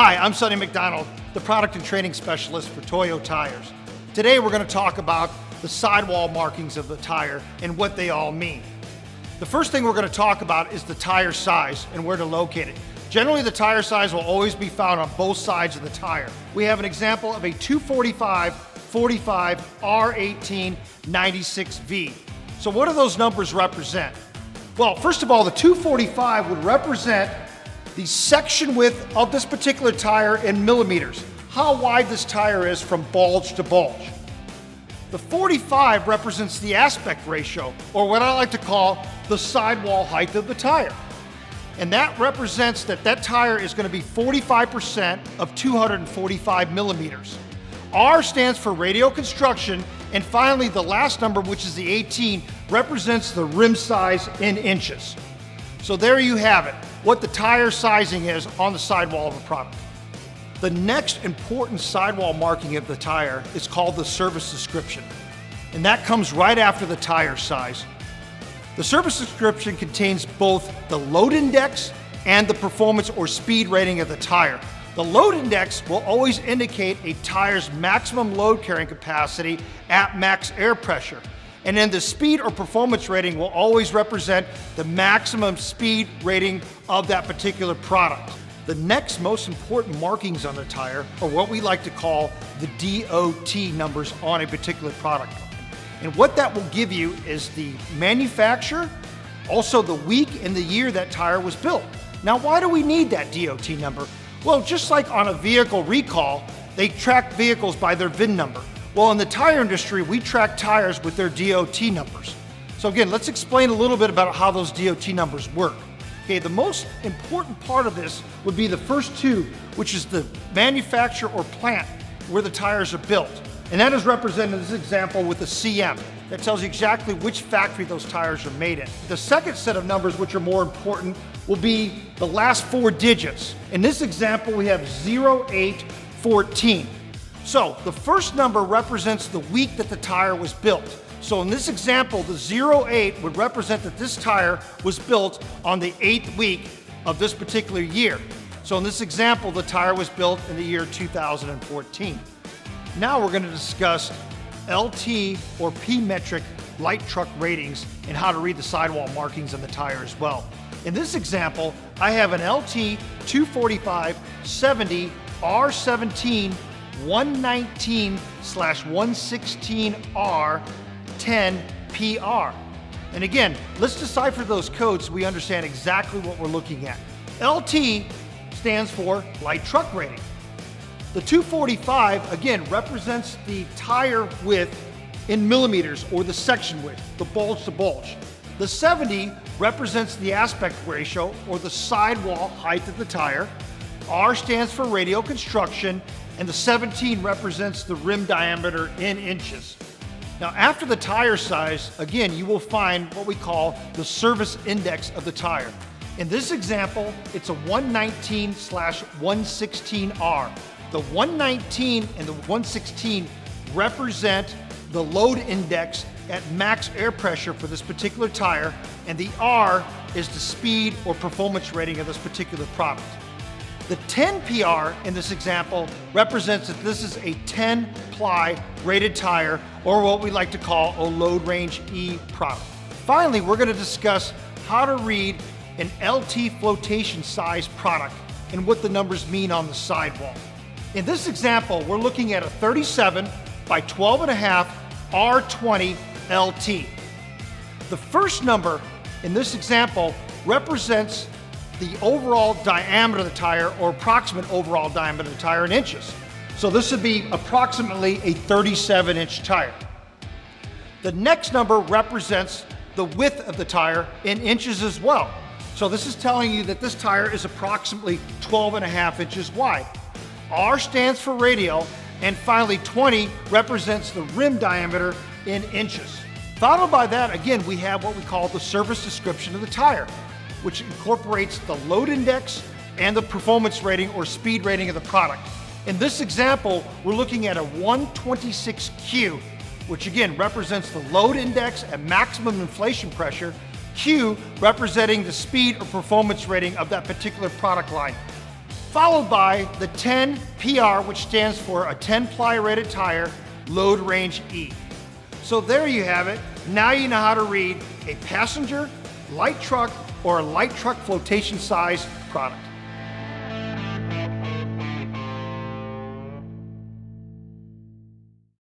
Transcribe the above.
Hi, I'm Sonny McDonald, the product and training specialist for Tyre Tires. Today we're going to talk about the sidewall markings of the tire and what they all mean. The first thing we're going to talk about is the tire size and where to locate it. Generally, the tire size will always be found on both sides of the tire. We have an example of a 245/45 R18 96V. So what do those numbers represent? Well, first of all, the 245 would represent the section width of this particular tire in millimeters, how wide this tire is from bulge to bulge. The 45 represents the aspect ratio, or what I like to call the sidewall height of the tire. And that represents that that tire is going to be 45% of 245 millimeters. R stands for radial construction, and finally the last number, which is the 18, represents the rim size in inches. So there you have it, what the tire sizing is on the sidewall of a product. The next important sidewall marking of the tire is called the service description, and that comes right after the tire size. The service description contains both the load index and the performance or speed rating of the tire. The load index will always indicate a tire's maximum load carrying capacity at max air pressure. And then the speed or performance rating will always represent the maximum speed rating of that particular product. The next most important markings on the tire are what we like to call the DOT numbers on a particular product. And what that will give you is the manufacturer, also the week and the year that tire was built. Now, why do we need that DOT number? Well, just like on a vehicle recall, they track vehicles by their VIN number. Well, in the tire industry, we track tires with their DOT numbers. So again, let's explain a little bit about how those DOT numbers work. Okay, the most important part of this would be the first two, which is the manufacturer or plant where the tires are built. And that is represented in this example with a CM. That tells you exactly which factory those tires are made in. The second set of numbers, which are more important, will be the last four digits. In this example, we have 0814. So the first number represents the week that the tire was built. So in this example, the 08 would represent that this tire was built on the 8th week of this particular year. So in this example, the tire was built in the year 2014. Now we're going to discuss LT or P-metric light truck ratings and how to read the sidewall markings on the tire as well. In this example, I have an LT 245/70 R17 119/116R 10 PR. And again, let's decipher those codes so we understand exactly what we're looking at. LT stands for light truck rating. The 245, again, represents the tire width in millimeters, or the section width, the bulge to bulge. The 70 represents the aspect ratio, or the sidewall height of the tire. R stands for radial construction, and the 17 represents the rim diameter in inches. Now, after the tire size, again, you will find what we call the service index of the tire. In this example, it's a 119/116R. The 119 and the 116 represent the load index at max air pressure for this particular tire, and the R is the speed or performance rating of this particular product. The 10 PR in this example represents that this is a 10-ply rated tire, or what we like to call a load range E product. Finally, we're going to discuss how to read an LT flotation size product and what the numbers mean on the sidewall. In this example, we're looking at a 37 by 12.5 R20 LT. The first number in this example represents the overall diameter of the tire, or approximate overall diameter of the tire in inches. So this would be approximately a 37-inch tire. The next number represents the width of the tire in inches as well. So this is telling you that this tire is approximately 12.5 inches wide. R stands for radial, and finally 20 represents the rim diameter in inches. Followed by that, again, we have what we call the service description of the tire, which incorporates the load index and the performance rating or speed rating of the product. In this example, we're looking at a 126Q, which again represents the load index at maximum inflation pressure, Q representing the speed or performance rating of that particular product line. followed by the 10 PR, which stands for a 10-ply rated tire, load range E. So there you have it. Now you know how to read a passenger, light truck, or a light truck flotation size product.